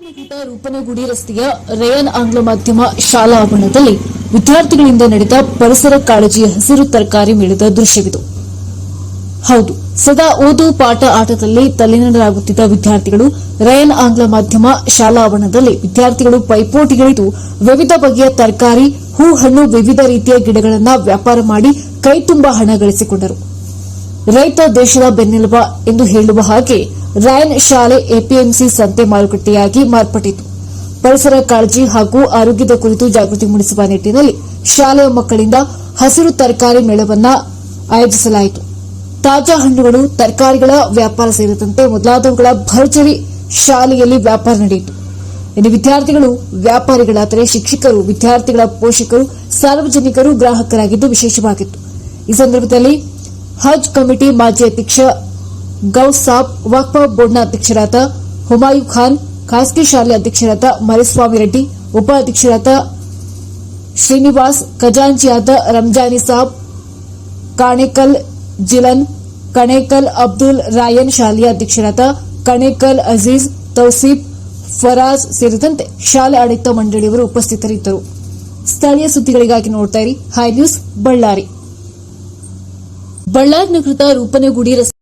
ನಗರದ ರೂಪನಗುಡಿ ರಸ್ತೆಯ ರಯನ್ ಆಂಗ್ಲ ಮಾಧ್ಯಮ ಶಾಲಾ ಆವರಣದಲ್ಲಿ ವಿದ್ಯಾರ್ಥಿಗಳಿಂದ ನಡೆದ ಪರಿಸರ ಕಾಳಜಿ ಹಸಿರು ತರಕಾರಿ ಮೇಳದ ದೃಶ್ಯವಿದು. ಹೌದು, ಸದಾ ಓದು ಪಾಠ ಆಟದಲ್ಲಿ ತಲ್ಲೀನರಾಗುತ್ತಿದ್ದ ವಿದ್ಯಾರ್ಥಿಗಳು ರಯನ್ ಆಂಗ್ಲ ಮಾಧ್ಯಮ ಶಾಲಾ ಆವರಣದಲ್ಲಿ ವಿದ್ಯಾರ್ಥಿಗಳು ಪೈಪೋಟಿಗಳಿದ್ದು ವಿವಿಧ ಬಗೆಯ ತರಕಾರಿ, ಹೂ, ಹಣ್ಣು, ವಿವಿಧ ರೀತಿಯ ಗಿಡಗಳನ್ನು ವ್ಯಾಪಾರ ಮಾಡಿ ಕೈತುಂಬಾ ಹಣ ಗಳಿಸಿಕೊಂಡರು. ರೈತ ದೇಶದ ಬೆನ್ನೆಲುಬ ಎಂದು ಹೇಳುವ ಹಾಗೆ ರಯನ್ ಶಾಲೆ ಎಪಿಎಂಸಿ ಸಂತೆ ಮಾರುಕಟ್ಟೆಯಾಗಿ ಮಾರ್ಪಟ್ಟಿತು. ಪರಿಸರ ಕಾಳಜಿ ಹಾಗೂ ಆರೋಗ್ಯದ ಕುರಿತು ಜಾಗೃತಿ ಮೂಡಿಸುವ ನಿಟ್ಟಿನಲ್ಲಿ ಶಾಲೆಯ ಮಕ್ಕಳಿಂದ ಹಸಿರು ತರಕಾರಿ ಮೇಳವನ್ನು ಆಯೋಜಿಸಲಾಯಿತು. ತಾಜಾ ಹಣ್ಣುಗಳು, ತರಕಾರಿಗಳ ವ್ಯಾಪಾರ ಸೇರಿದಂತೆ ಮೊದಲಾದವುಗಳ ಭರ್ಜರಿ ಶಾಲೆಯಲ್ಲಿ ವ್ಯಾಪಾರ ನಡೆಯಿತು. ಇನ್ನು ವಿದ್ಯಾರ್ಥಿಗಳು ವ್ಯಾಪಾರಿಗಳಾದರೆ ಶಿಕ್ಷಕರು, ವಿದ್ಯಾರ್ಥಿಗಳ ಪೋಷಕರು, ಸಾರ್ವಜನಿಕರು ಗ್ರಾಹಕರಾಗಿದ್ದು ವಿಶೇಷವಾಗಿತ್ತು. ಈ ಸಂದರ್ಭದಲ್ಲಿ ಹಜ್ ಕಮಿಟಿ ಮಾಜಿ ಅಧ್ಯಕ್ಷ ಗೌಸ್ ಸಾಬ್, ವಕ್ಫ್ ಬೋರ್ಡ್ನ ಅಧ್ಯಕ್ಷರಾದ ಹುಮಾಯು ಖಾನ್, ಖಾಸಗಿ ಶಾಲೆ ಅಧ್ಯಕ್ಷರಾದ ಮರಿಸ್ವಾಮಿ ರೆಡ್ಡಿ, ಉಪಾಧ್ಯಕ್ಷರಾದ ಶ್ರೀನಿವಾಸ್, ಖಜಾಂಚಿಯಾದ ರಂಜಾನಿ ಸಾಬ್, ಕಾಣೇಕಲ್ ಜಿಲನ್, ಕಣೇಕಲ್ ಅಬ್ದುಲ್, ರಾಯನ್ ಶಾಲೆಯ ಅಧ್ಯಕ್ಷರಾದ ಕಣೇಕಲ್ ಅಜೀಜ್, ತೌಸೀಫ್, ಫರಾಜ್ ಸೇರಿದಂತೆ ಶಾಲೆ ಆಡಳಿತ ಮಂಡಳಿಯವರು ಉಪಸ್ಥಿತರಿದ್ದರು. ಸ್ಥಳೀಯ ಸುದ್ದಿಗಳಿಗಾಗಿ ನೋಡ್ತಾ ಇರಿ ಹೈ ನ್ಯೂಸ್ ಬಳ್ಳಾರಿ. ಬಳ್ಳಾರಿ ನಗರದ ರೂಪನಗುಡಿ ರಸ್ತೆ